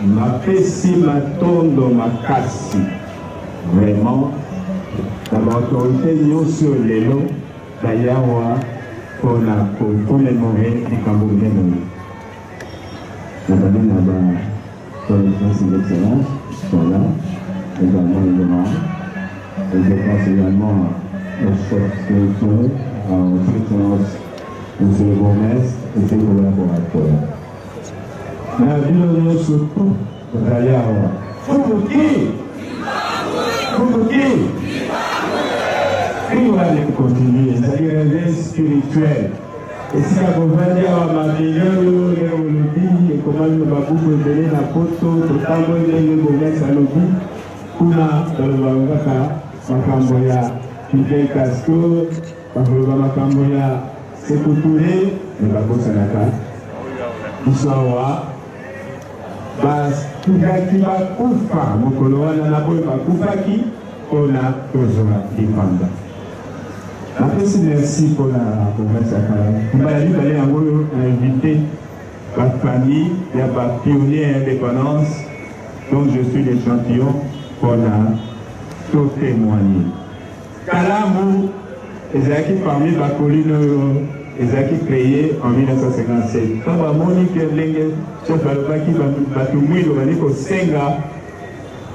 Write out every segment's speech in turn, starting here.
Mapesi matondo makasi. Vraiment, dans l'autorité sur les lots, d'ailleurs, pour commémorer les Cambodgiens. La famille là-bas, pour ses excellences, voilà, également le demande. Et je pense également au chef spirituel, aux excellences, M. le bourgmestre et ses collaborateurs. La ville surtout, d'ailleurs, pour qui? Et on va continuer, c'est-à-dire réveil spirituel. Et si la gouvernement a ma meilleure néologie, et comment nous va vous donner la photo, totalement le gouvernement Salobi, kuna dans le Wangaka, Makamboya, Fidel Castro, Makamboya, Sekoutouré, et Babo Sanaka, Issawa, Bas, Kugaki Bakufa, Mokoloa, Nanaboy Bakufaki, on a toujours dépendant. Merci pour la conversation. On va aller inviter la famille, il y a des pionniers indépendance, dont je suis l'échantillon pour tout témoigner. Kalamou, Ezaki parmi les collines, Ezaki créé en 1957. Quand on a monique l'engue, chef Balobaki, Batoumouy, le Valiko Senga,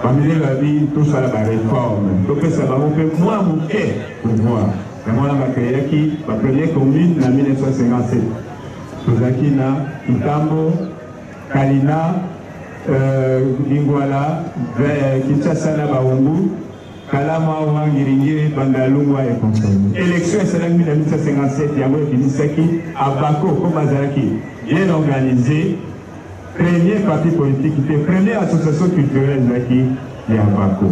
parmi la vie, tout ça la réforme. Donc ça va vous faire moins mon quai pour voir. Moi, je suis créé la première commune en 1957. Tozaki na Kitambo, Kalina, Lingwala, Kinshasa na Baongu, Kalama, Wangiringiri, Bangalungwa et compagnie. Élection en 1957, il y a eu Kinisaki, à Bako, comme Azaraki, bien organisé. Premier parti politique, qui était première association culturelle Zaki, il y a Bako.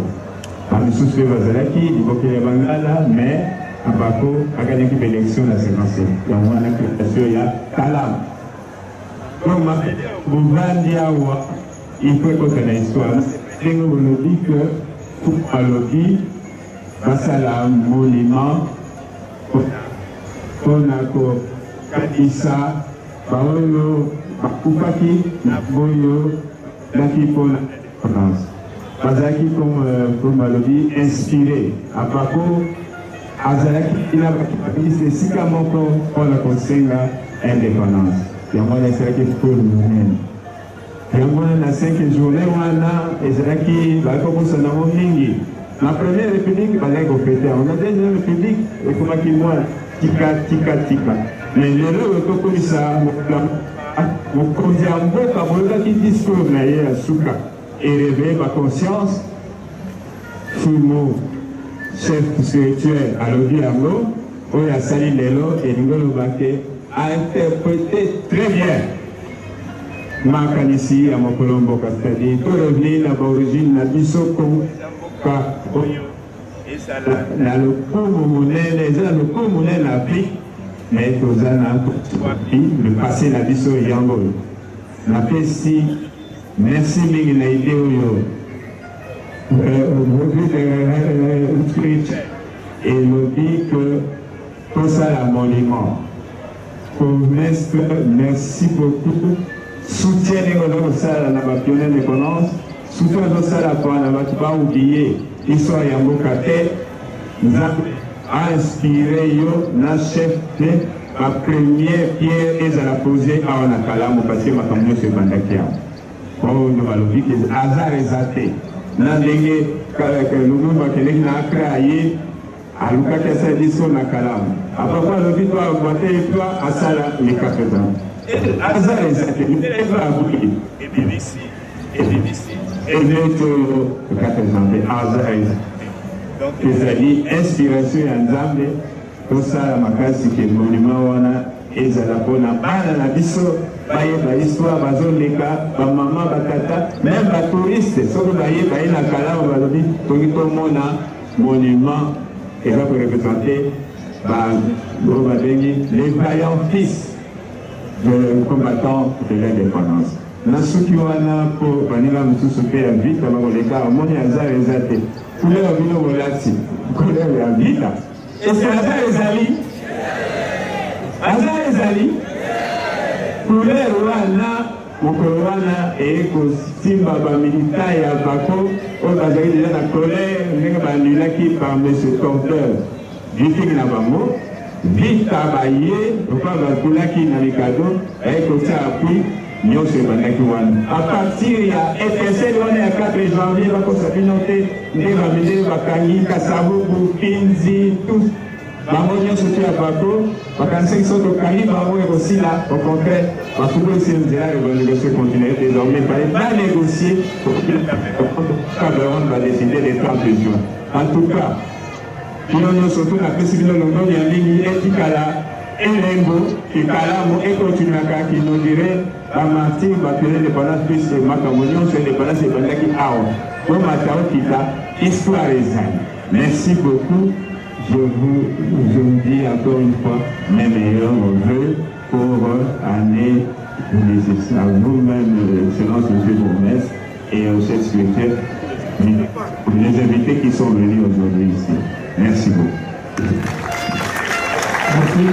Parmi ceux qui sont Azaraki, il faut qu'il y ait Bangala, mais à Bako, a gagné l'élection en 1957. Il y a une accréditation, il y a Kalam. Donc, il faut qu'on ait l'histoire. Et on nous dit que tout à l'objet, face à la monument, on a Kadissa, Baolo, Bakupaki, Naboyo, Nakipona, France. Bazaki, comme on l'a dit, inspiré. À Bako, Azalaki, il a c'est si comment on a conseillé l'indépendance. Il y a moins d'Azalaki pour nous-mêmes. Il y a moins de 5 journées, on a Azalaki, Bakoko Mingi. La première république, on a deuxième république, et comment qu'il moi, tika. Mais le lot, comme ça, mon candidat qui discours à Souka et réveiller ma conscience sur mon chef spirituel à l'Odiamo, où il a sali Lelo et Ngolo Baké, a interprété très bien ma canisi à mon Colombo Castadi, pour revenir à l'origine de la Bissoko, et ça a le communel l'Afrique, mais le passé la Bisso Yango. La Pessi, merci Miguel et nous dit que tout ça la monument. Merci beaucoup. Soutiens ça la pionnière de connaissance. Soutiens ça la pour ne pas oublier. Histoire Yango Kate. Nous avons inspiré na chef de la première pierre et à la poser à Onakalam parce que ma famille se bandakia. Oh, nous allons dire que hasard est athée. Nandenge que nous avons créé na créé à l'occasion de cette édition Nakalam. Après quoi, le but doit augmenter et toi à ça les 4 ans. Hasard est athée. Nous devons avouer. Et BBC. Et bientôt 4 ans. Hasard est athée. Donc, c'est-à-dire inspiration et ensemble, tout ça, ma classe, c'est que le monument, et ça la bonne balle, la biso, l'histoire, les cas, ma maman, ma tata, même les touristes, sauf que la cala, on va dire, tout le monde a monument, et va représenter les vaillants fils de combattants de l'indépendance. Nasukiwana pour Vanilla Moussouké, vite, avant les gars, on est à Zazate. Couleur vino volati, couleur ya vida. Et c'est Azar Ezali. Azar Ezali. Couleur wana Mukolwana et Simba militaire et Abako, on va dire déjà la colère, qui par M. Torteur, du film Nabamo, vite travaillé, on va dire qui n'a cadeau, et aussi appui, nous sommes à partir, il y a FSL, on est à 4 janvier, on va s'apinoter, les Ramilé, Bakani, Kassabo, Pinzi, tous. L'ammonia surtout à Bako, parce que sont au Caribe, est aussi là, au contraire, parce que c'est une diable, ils vont négocier continuer désormais, il va négocier pour que Cameroun va décider les 30 juin. En tout cas, nous surtout la précision de l'Ondon, il y a une ligne éthicale, et l'Embo, qui Kalamo, et continue à qui nous dirait, la Martine va faire l'indépendance, plus de Macamounion, c'est l'indépendance, c'est pendant qui a. Pour Matao Kita, histoire et merci beaucoup. Je vous dis encore une fois mes meilleurs vœux pour l'année nécessaire. Vous-même, Excellence M. Bourmès et au chef secrétaire, les invités qui sont venus aujourd'hui ici. Merci beaucoup. Merci.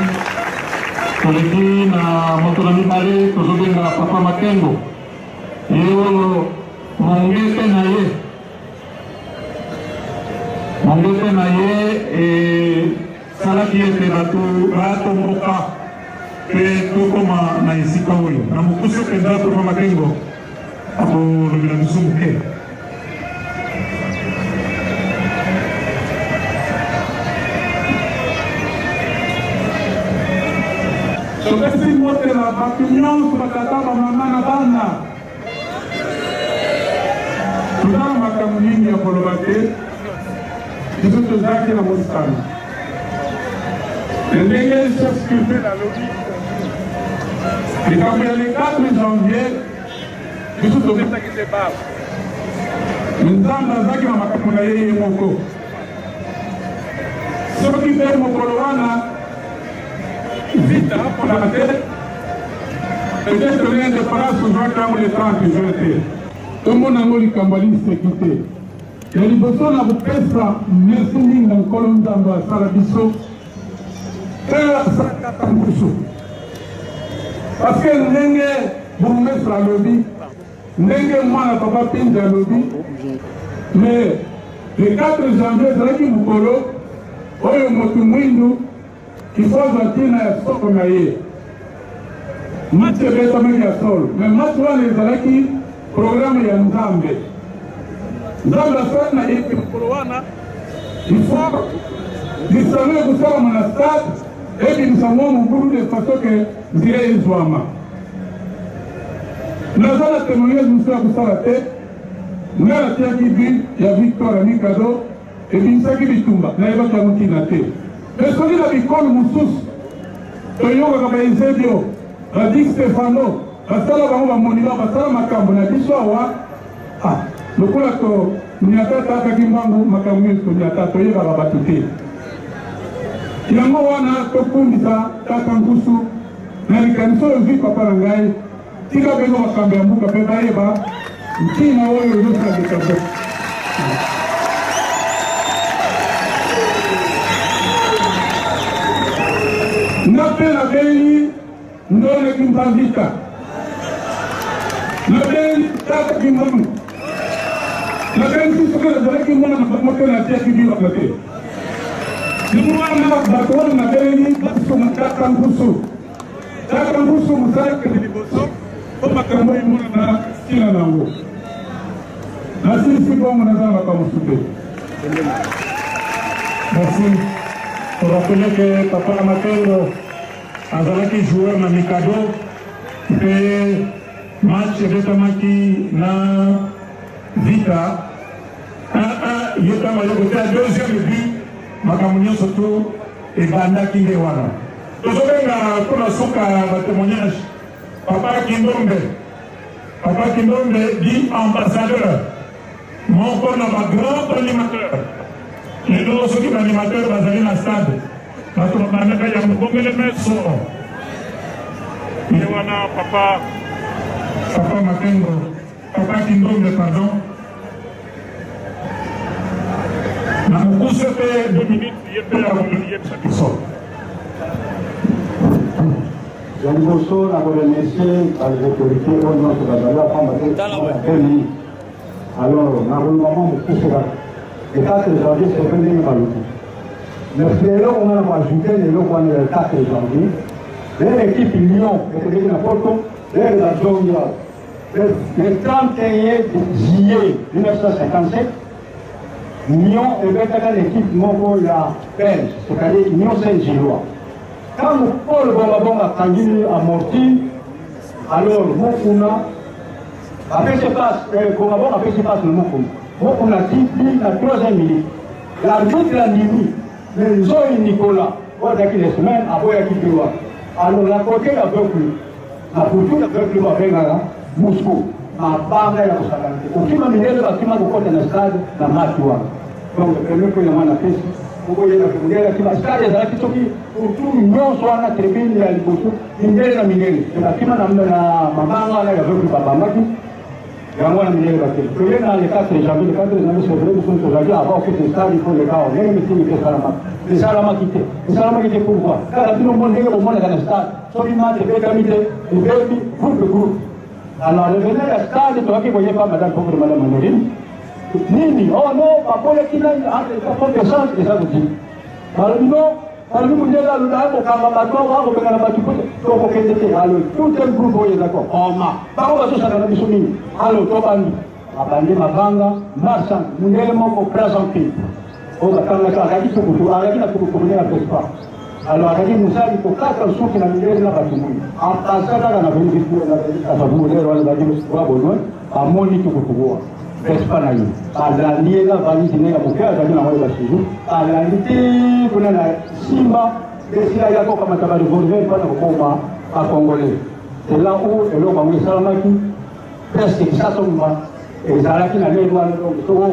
Koleki na motonami pale tozobenga Papa Makengo. Yo mongete na ye. Mongete na ye salaki ete batomboka pe tokoma na esika oyo. Na mokusi mpenza Papa Makengo akolobela biso moke. Sokesi mote la bakunion bakata bamama na bana. Tuna makambo mingi ya koloba te. Biso tozalaki na mosano. Ndenge chef secrétaire na lobi. Likambo ya le 4 janvier biso tobetaki te baba. Nzambe azalaki na makambo na ye moko. Soki mpe mokolo wana vite pour la tête, peut-être que l'indépendance se joint comme le 30 juin. Tout le monde a eu le sécurité. Et les besoins de vous pesa, merci dans le colonne d'Amba, Salabiso, parce que nous vous mettre la lobby, nous avons papa Pinda la lobby, mais le 4 janvier, c'est là qu'il vous colo, oyo motumwindu, il faut sortir na soko na ye. Match beta mengi ya solo. Mais match wana ezalaki programme ya Nzambe. Nzambe asala na équipe wana. Il faut discerner kusala na stade et puis nous avons mobulu de façon que nzire ezwama. Nazala témoignage musala kusala te. Ngala tiaki bi ya Victor Amikado et binsaki bitumba na yebaka mutina te. Mais ce qui est l'école Moussous, Toyoga Kabaïzebio, Radik Stefano, Basala Bamba Monima, Basala Makambo, Nadishawa, le Kulato, Niata Kakimbango, Makamus, Niata Toyoga Batute. Yangoana, Tokundisa, Takangusu, Narikanso, Vipa Parangai, Tika Beno Makambuka, Pebaeva, Tina Oyo, Lusa de Cabo. Napela beli ndone kimbandika. Napeli tata kimbamu. Napeli sisukela zaleki mwana makamake na tia kibiwa kate. Nimwa na batona na beli baso mtaka ngusu. Taka ngusu mzake liboso. Koma kama mwana na sina nango. Na sisi kwa mwana zama kama supe. Merci. Pour rappeler que Papa Makengo azalaki joueur na Mikado et match betamaki na Vita 1-1 yetama yokote à deuxième but makambo nyonso to ebandaki nde wana tozobenga mpona suka batémoignage Papa Kindombe dit ambassadeur moko na bagrand animateur. Les deux ceux qui sont animateurs basés dans le stade. Notre manaka ya mukongele meso. Yewana Papa Makengo, Papa Kindombe pardon. Na mukuse pe 2 minutes yepe ya wongeli yepe sakiso. Yaliboso na remercier les autorités au nom de la famille. Alors, na maman le 4 janvier, c'est venu Maloukou. Mais on a ajouté le 4 janvier. L'équipe Lyon était venue à Porto, la zone le 31 juillet 1957, Lyon est l'équipe Moko la Belge, c'est-à-dire Lyon Saint-Gillois. Quand Paul Bongabong a candidaté à Mortine, alors Mokuna a fait ses passes, Bongabong a fait ses passes le Mokuna. Mokuna dit la 3e minute. L'arbitre l'a dit, mais Zoé Nicolas, il y a des semaines, après il y a alors la côté la peuple, la culture la peuple va venir Moscou, ma bande la Kosakanté. Au fil de l'année, la climat au côté de stade, la Matua. Donc le premier point de la piste. Vous voyez la stade est là qui sont pour tout non soit la tribune il y a le poteau, il y a la minelle. La climat n'a pas ma bande là il y a le papa Maki. Il y a moi la minelle là. Que les dans les 4 janvier, les 4 janvier c'est vrai que sont aujourd'hui avant que ce stade il faut le cas. Les mettez les Salama. Les Salama quitté. Les Salama quitté pourquoi? Car tout le monde est au monde dans le stade. Sauf une match de Bégamité, de Bébi, groupe de groupe. Alors, le venez à stade, toi qui ne voyez pas madame pauvre madame Mandarine, Nini, oh non, papa, il y a des gens qui ça vous dit. Alors, non, alors nous, là, nous avons alors, tout un groupe, est d'accord. Oh, par contre, ça va se faire. Alors, Tobani, Abandi, Mabanga, Marsan, nous n'avons pas présenté. Oh, quand on a dit que vous avez pas. Alors, il y a des gens qui ont 4 sous qui n'ont pas de bâtiment. En passant, on a vu que vous avez à Moni tout pour vous. Espagne. À la ligne, la valise, il y a beaucoup de à la ligne, on a la Simba, et s'il y a encore comme un tabac de Bourget, pas de combat à Congolais. C'est là où, et l'homme a Salamaki, presque ça tombe. Et Zalaki n'a pas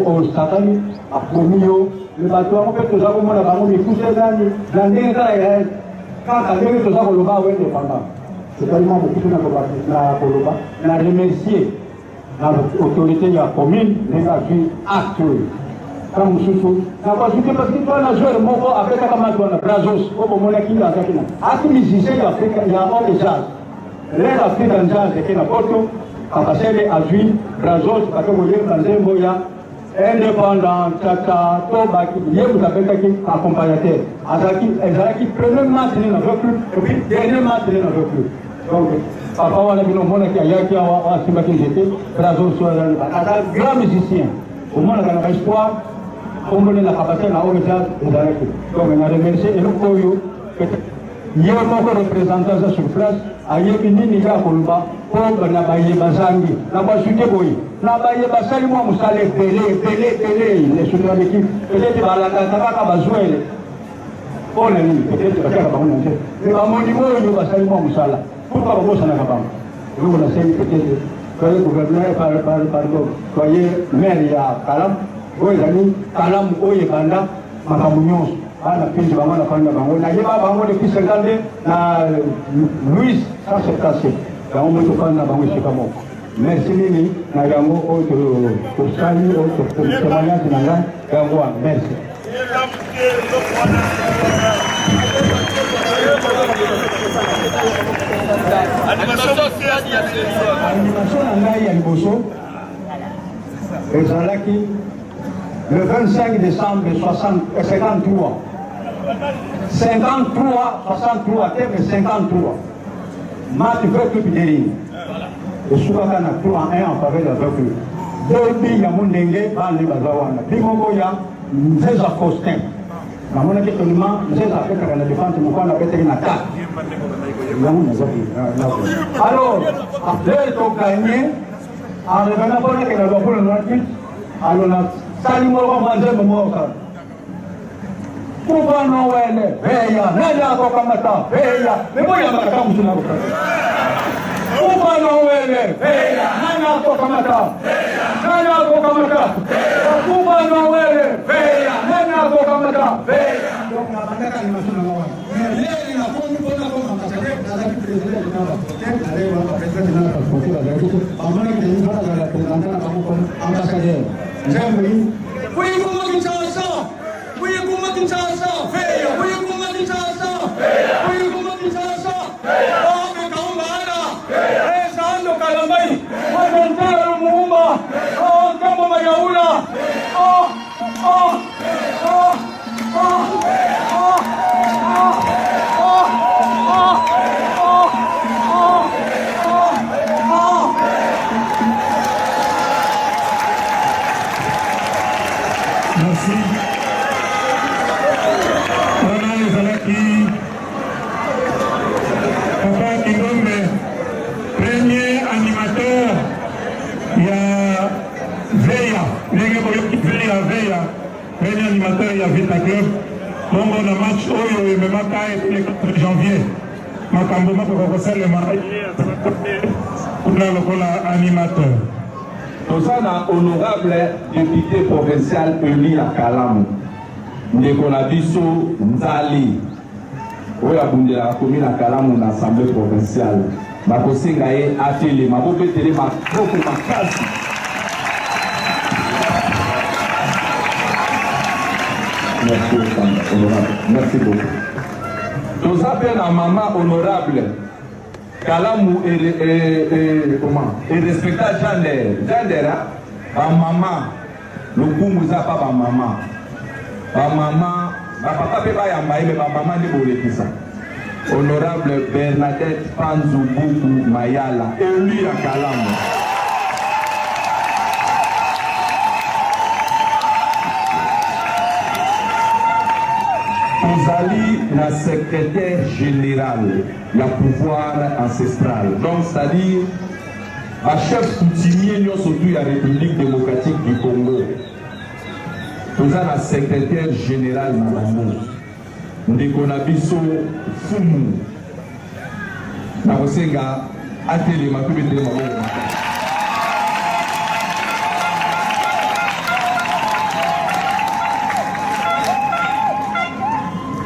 au Satani, à Pomio. Le bateau, en fait, nous avons mis couché dans les quand on a vu que nous avons le bas où est dépendant. C'est tellement beaucoup de choses on a remercié l'autorité de la commune, les acteurs. Quand nous souffrons, on a ajouté parce que toi, on a joué le mot avec la camarade de Brazos, au moment où on a fait ça. À tous les musiciens d'Afrique, il y a un de jazz. Les Africains jazz, c'est qu'il y a Porto, quand on a fait Azui, Brazos, parce que vous voyez, dans un moyen, indépendant, Tchaka, Toba, qui vous avez accompagnateur. Azaki, premier match, il n'en veut plus, et puis dernier match, il n'en veut plus. Donc, papa, on a vu le monde qui a Yaki, à Simbaki, j'étais, Brazos, un grand musicien. Au moins, on a un espoir, on a la capacité, on a un jazz, donc on a remercié, et nous, il y a beaucoup de représentants sur place. Ayebi nini ya kolba ko na baye bazangi na basuke boyi na baye basali mo musale pele les sur l'équipe peut-être balaka tabaka bazwele on a ni peut-être bakaka ba on sait mais ba moni mo yo basali mo musala pourquoi ba bosa na kabamba nous on a sait peut-être que le gouverneur par soyez maire ya Kalam oyani Kalam oye banda makamunyoso ana pinji bamana kwanda bango na yeba bango de kisengande na Louis ça c'est cassé bango moto kwanda bango shikamo merci nini na yango autre pour saluer autre pour témoignage na ngai yango merci animation na ngai ya liboso ezalaki le 25 décembre 53. 63, mais 53. Match avec le Bidéline. Le Soukakana 3-1 en faveur de la Veuve. Deux billes à Mundenge, dans les Bazawana. Bimoboya, Zéza Faustin. Dans mon étonnement, Zéza fait que la défense, on a pété une attaque. Alors, après le gagné, en revenant pour la Noirquille, alors on a Salimou Romanzé Momoka. Kuba Noël, Veya, Naya Kokamata, Veya, mais moi il y a ma femme sur la boca. Kuba Noël, Veya, Naya Kokamata, Naya Kokamata, Kuba Noël, Veya, Naya Kokamata, Veya. Donc la bataille animation de Noël. Mais là, il a pas eu bonne ambassadeur, il a dit président de la Côte, allez, on va président de la Côte, en même temps, il va la représenter comme ambassadeur. J'aime oui, comment tu ça? Oui, comment tu ça? Oui, comment tu ça? Oui, comment tu ça? Yaoula. Oh, oh, oh, oh, oh, oh, oh, oh, oh. Merci. Wana ezalaki Papa Kingombe, premier animateur ya Veya, ndenge boyoki Veya, premier animateur ya Vita Club. Bongo na match oyo ememaka le 4 janvier. Makambo moko kokosalema kuna lokola animateur. Tozana honorable député provincial élu à Kalamu. Ndeko na biso Nzali. Oyo abundela commune à Kalamu na assemblée provinciale. Bakosenga ye atele mabopetele makoko makasi. Merci honorable. Merci beaucoup. Tozape na maman honorable. Kalamu comment? Et respecta Jandera, ba maman, le Kumuza pas ba maman. Ba maman, ba papa pe ba yamba mais ba maman de boletisa. Honorable Bernadette Panzubuku Mayala, élu à Kalamu. Ozali la secrétaire générale, la pouvoir ancestral. Donc, c'est-à-dire, la chef coutumier, surtout la République démocratique du Congo. Ozali la secrétaire générale, madame. Ndekonabiso Fumu. Nakosenga atele makubete maboko.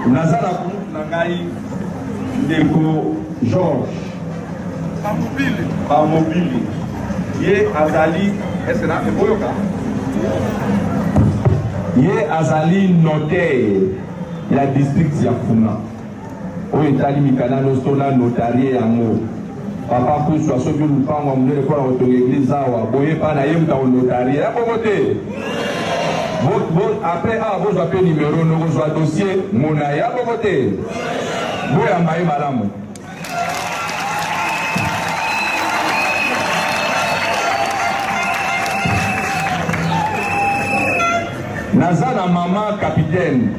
Nazara Nangai Ndeko Georges Bamobili Ye Azali Esena Eboyoka Ye Azali notaire la district ya Funa Oyo etali mikana nosona notarié yango Papa kuswa soki lupango amundele kwa oto église awa boye pana ye muta notarié ya bomote après vous avez numéro, nous avons dossier, mon aya, vous votez. Vous avez madame. Nazana maman capitaine,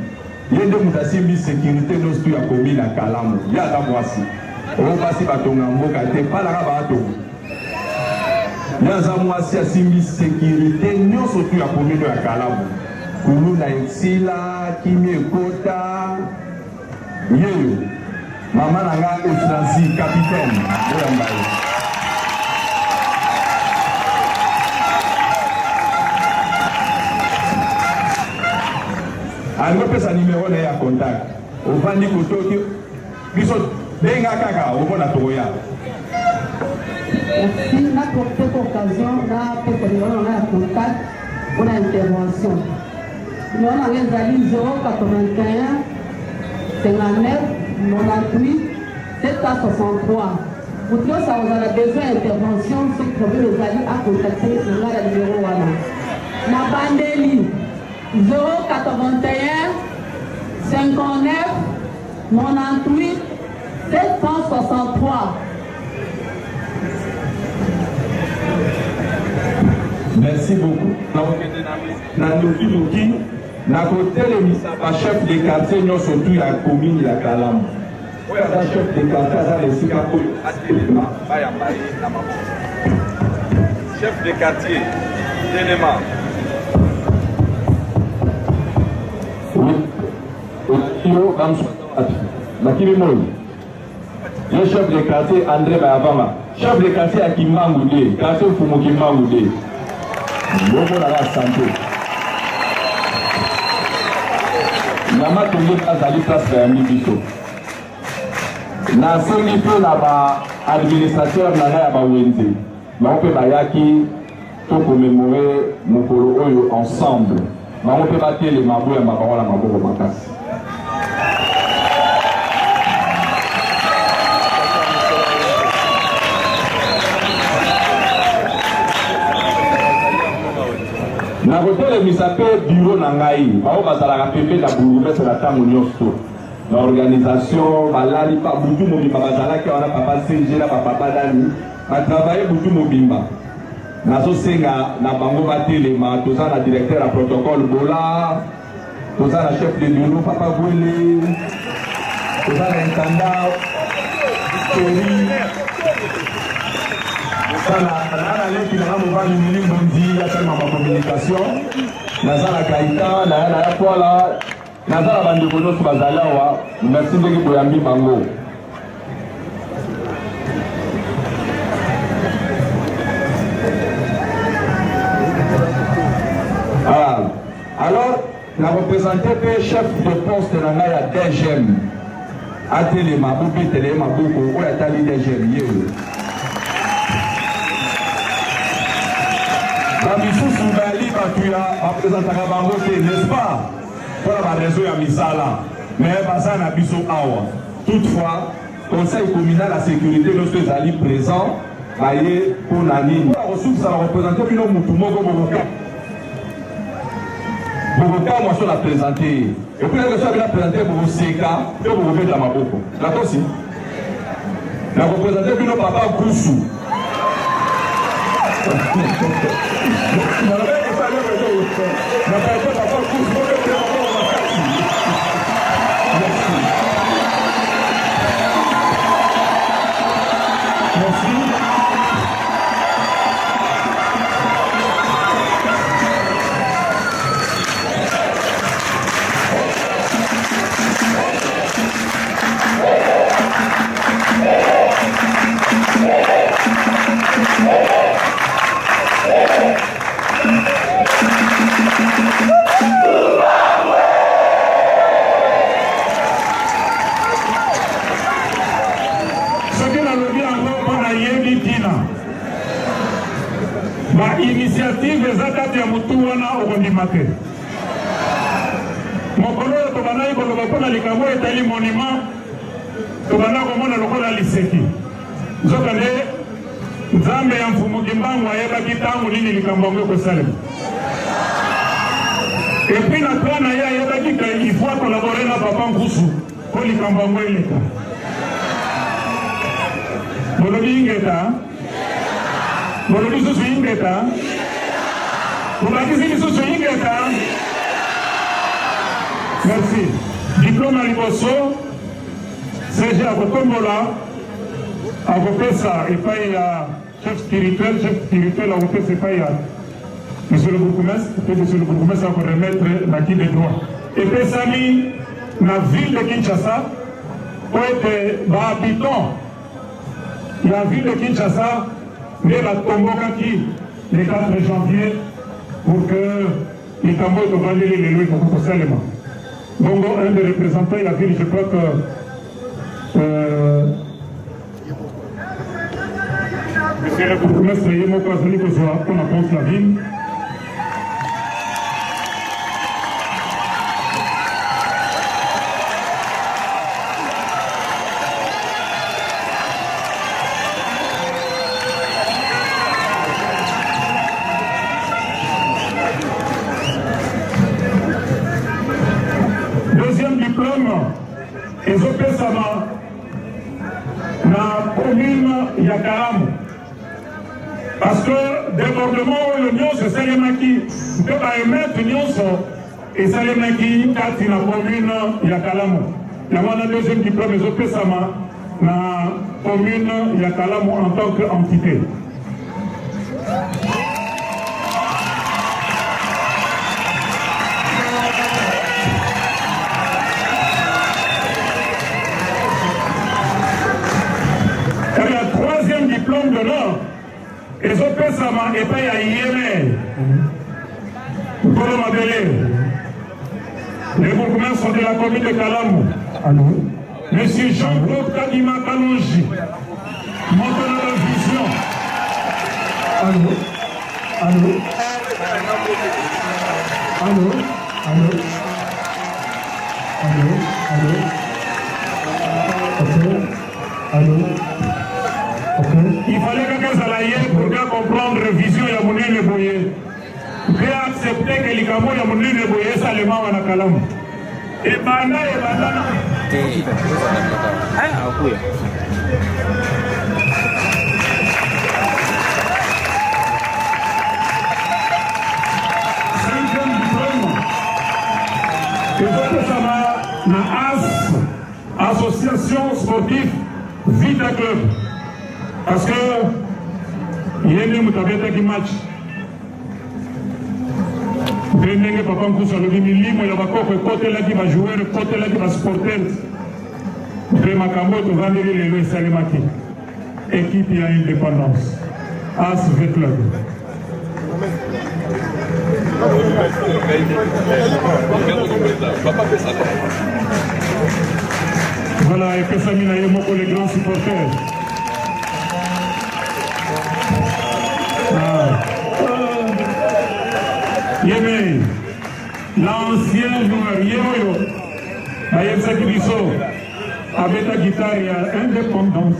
il y a des mutasimbi sécurité nous studios à commune à Kalamu. Il y a d'abord on va passer par ton amboka, t'es pas là bas Yazamuasi asimbi sécurité nous surtout à commune à Kalamu. Kulu na Exila, Kimi Ekota, Yeyo, Maman Nanga Estrazi, capitaine, Boyambaye. Alors, on peut numéro de contact. On va dire que tout Denga Kaka, au monde à Togoya. Merci. On a pour cette occasion, on a contact pour l'intervention. Nous avons 081 59 98 763. Pour que ça vous a besoin d'intervention, c'est que vous allez à contacter le numéro 1. La Bandeli 081 59 98 763. Merci beaucoup. Na côté le chef de quartier, nous surtout la commune de la Kalamu. Le chef de quartier, chef de quartier, Téléma. Le chef de quartier, André Bayabama. Chef de quartier à Kimbangoudé, quartier Fumo Kimbangoudé. Bonjour à la santé. Nama Tongo Azali place Bayami Biso. Na songi pe na ba administrateur na ya ba Wenze. Na on peut bayaki to commémorer mokolo oyo ensemble. Na on peut battre les mabou ya mabarola maboko makasi. Na kotelemisa mpe bureau na ngai bao bazalaka pembe na bourgmestre na ntango nyonso na organisation balali pa butu mobimba bazalaki wana papa CG na papa Dani batravaille butu mobimba nazosenga na bango batelema toza na directeur ya protocole Bola toza na chef de bureau papa Bwele toza na intendant Tori na leki na mobali Milimbo Ndi asalema ma communication naza na Kaita na ya Poala naza na bandeko nyonso bazali awa merci ndenge boyambi bango. Alors, la représentante chef de poste na ngai ya DGM atelema bobetele maboko oyo atali DGM yeyo bamisusu bali bato ya baprésentaka bango te n'est-ce pas mpona bareseau ya misala mais baza na biso awa. Toutefois conseil communal ya sécurité nyonso ezali présent baye mpona nini kosukisa na représente bino mutu moko bokoka moi sur la présenter et puis la question bien présenter pour vous séca et pour vous mettre dans ma boko d'accord si la représenter puis nos papa Koussou initiative ezakati ya mutu wana okondima te mokolo oyo tobandaki koloba mpona likambo etali monument tobanda komona lokola liseki nzokande nzambe ya mfumuki mbangu ayebaki ntango nini likambo yango ekosalema epui na plan na ye ayebaki ka ifo akolabore na papa Nkusu mpo likambo yango eleka bolobi ingeta bolobi susu ingeta Merci. Diplôme à Liboso, CG à Kotombola, à Kopesa, et pas il y a chef spirituel à Kopesa, et pas il y a monsieur le bourgmestre, et monsieur le bourgmestre a remettre l'acquis des droits. Et puis Sami, la ville de Kinshasa, où était habitant, la ville de Kinshasa, mais la Tombokaki, le 4 janvier, pour que les tambours de Valais les loués pour Salema. Donc, un des représentants, il a dit, je crois que monsieur le bourgmestre Yemoko Azali Kozoa, qu'on apporte la ville. ezopesama na commune ya Kalamu parce que débordement oyo nyonso esalemaki mpe baemetre nyonso esalemaki kati na commune ya Kalamu yango wana deuxième diplôme ezopesama na commune ya Kalamu en tant que entité. Diplôme d'honneur et opesama epai ya Yémen Nkolo Mabele, le bourgmestre de la commune de Kalamu. Monsieur Jean-Claude Kadima Kalonji, montant de la vision. Allô? Allô? Allô? Allô? Allô? Allô? Ok. Allô? Il fallait que ça aille pour bien comprendre la vision de Mounel Boye. mpe accepte ke likambo ya monene boye esalema wana kalamu ebanda ezopesama na association sportive Vita Club parce que yeni mutabetaki match ndenge papa Nkusu alobi milimo ya bakoko ekotelaki bajoueur ekotelaki basporter mpe makambo tovandeli lelo esalemaki équipe ya Indépendance ASV Club. Voilà, epesami na ye moko les grands supporters. Yeme, l'ancien joueur Yemoyo, ayebisaki biso abeta guitare ya Indépendance.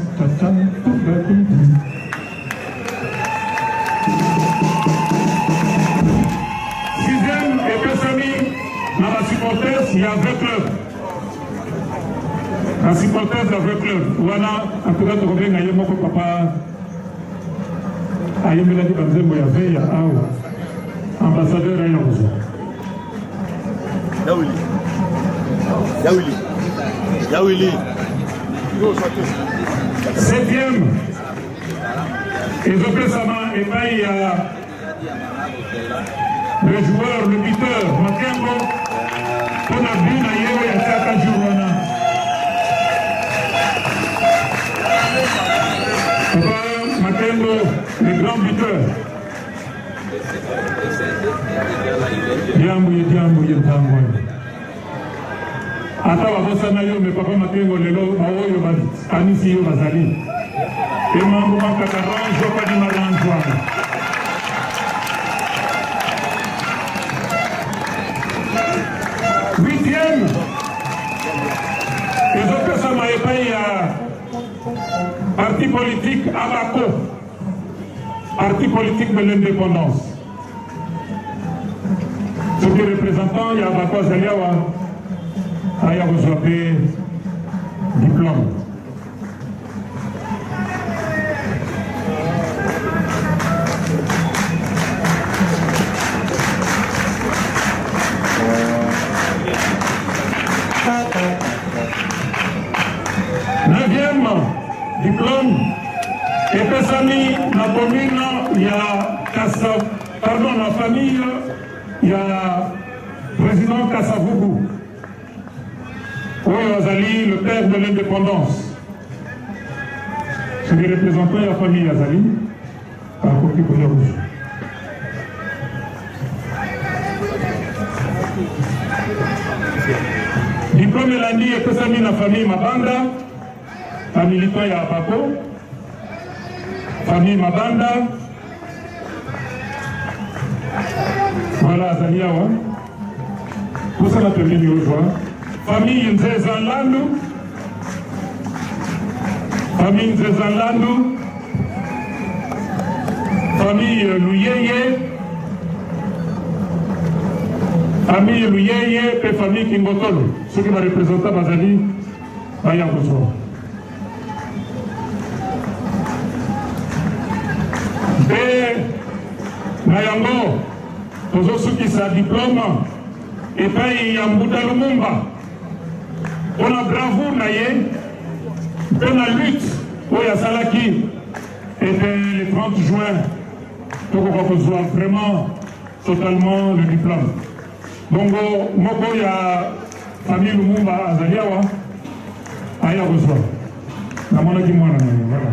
Sixième epesami na basupporters ya V Club. Un supporter de V Club. Voilà, en tout cas, tu reviens à Yemoko Papa. Ayemela di Banzembo ya Veya, Awa. Ambassadeur Ayozo. Yawili. Septième. Ezopé Sama et Baï le joueur, le buteur, Makengo. On a vu Nayewe et Saka Jourwana. Makengo, le grand buteur. Diamouye, ata babosana yo me papa Makengo lelo baoyo anisi yo bazali emambo makaka range pas di maranjwa huitième ezopesa maepai ya parti politique Abako, parti politique de l'indépendance. Ce qui est représentant, il y a Abako Azaliawa, il y a reçu diplôme. Neuvième diplôme epesami na commune ya la famille ya président Kassavubu oyo azali le père de l'indépendance. Ce qui représente la famille azali akoki koya kuzu. Diplôme elandi epesami na famille Mabanda, un militant ya Abako, famille Mabanda. Voilà, Zaliawa. Tout ça, notre ligne au joie. Famille Nzezanlandu. Famille Nzezanlandu. Famille Luyeye. Famille Luyeye et famille Kingotolo. Ce qui va représenter Bazali, Bayakoso. Et Nayango, tous ceux qui sont diplôme, et puis Yambuta Lumumba, on a bravoure naïe, on a lutte, pour Yasalaki, et le 30 juin, pour qu'on reçoive vraiment totalement le diplôme. Donc, Moko ya famille Lumumba Azaliawa, Aya reçoit. Namona Kimwana, voilà.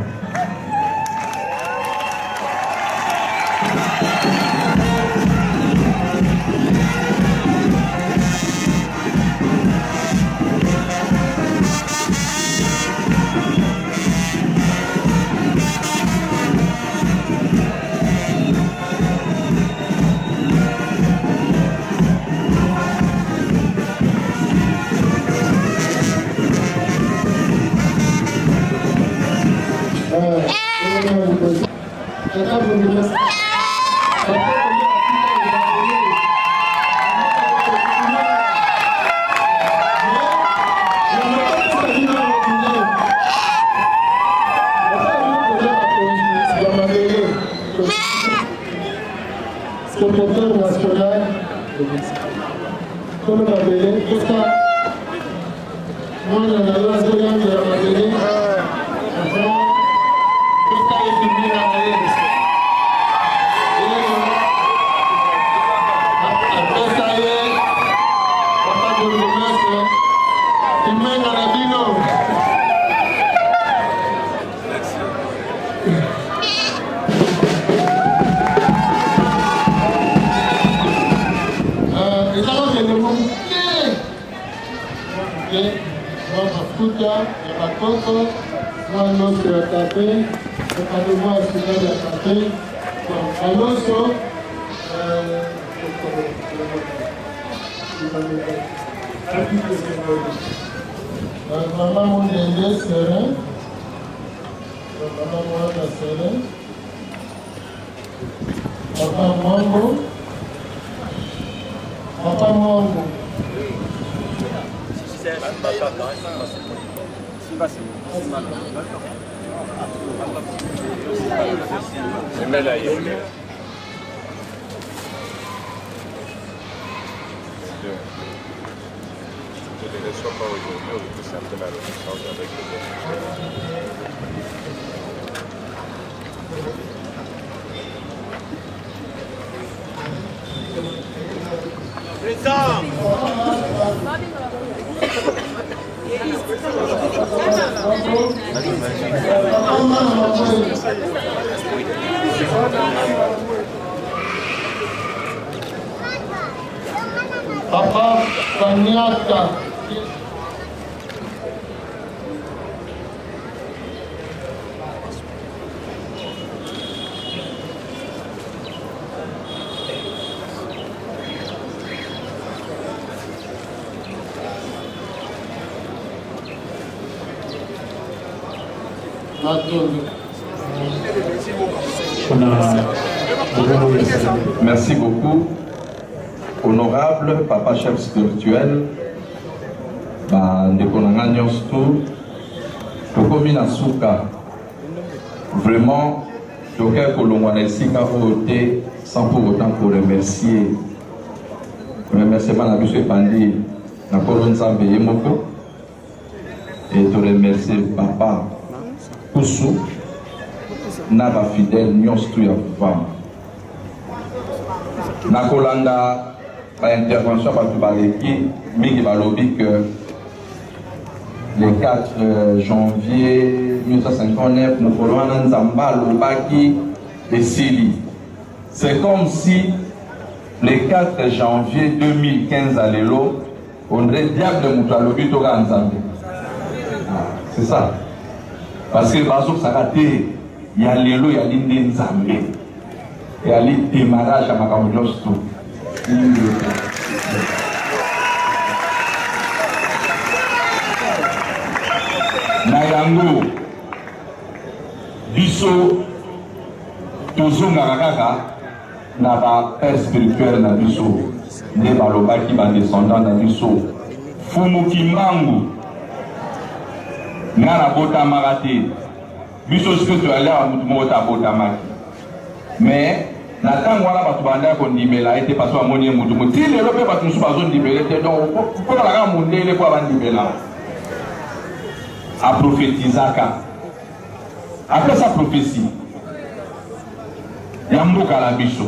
secrétaire national, comme on appelait, tout ça. Moi, on a la loi de l'année, tout ça est publié à l'aide. Après ça y est, papa de l'Ouest, il mène dans la bino. Mafuta ya bakoko mwa nyonso ya tate ekano mwa esinali ya tate banyonso mama mondenge serin mama mwana serin papa mwango Je ne les reçois pas aujourd'hui, c'est un peu la renaissance avec le Papa Kanyata. Merci beaucoup. Honorable papa chef spirituel, Ndekonanga Nyostu, Tokomina Souka, vraiment, Tokai Kolongwana Isika Ote, sans pour autant pour remercier. Remerciement à Bishop Pandi, na Kolon Zambe Yemoko, et te remercier papa Koussou, Naba fidèle Nyostu Yakoufam. Nakolanda. Intervention Mingi Balobi que le 4 janvier 1959 nous ferons un Nzamba, Lobaki et Sili. C'est comme si le 4 janvier 2015 à l'élo, on dirait diable de Moutalobi Toga Nzambe. C'est ça. Parce que Bazouk Sarate, il y a l'élo, il y a l'Inde Nzambe. Il y a le démarrage à Makamudjostu. Nayango biso tozonga kaka na ba père spirituel na biso nde balobaki ba descendant na biso fumu kimbangu ngana botamaka te biso soki toyala mutu moko tabotamaki mais na tango wana bato bandaki kondimela ete paso amoni ye mutu mo ti lelo mpe bato mosusu bazondimela te donc mpokalaka mondele mpo abandimela aprofetizaka apesa prophétie ya mboka na biso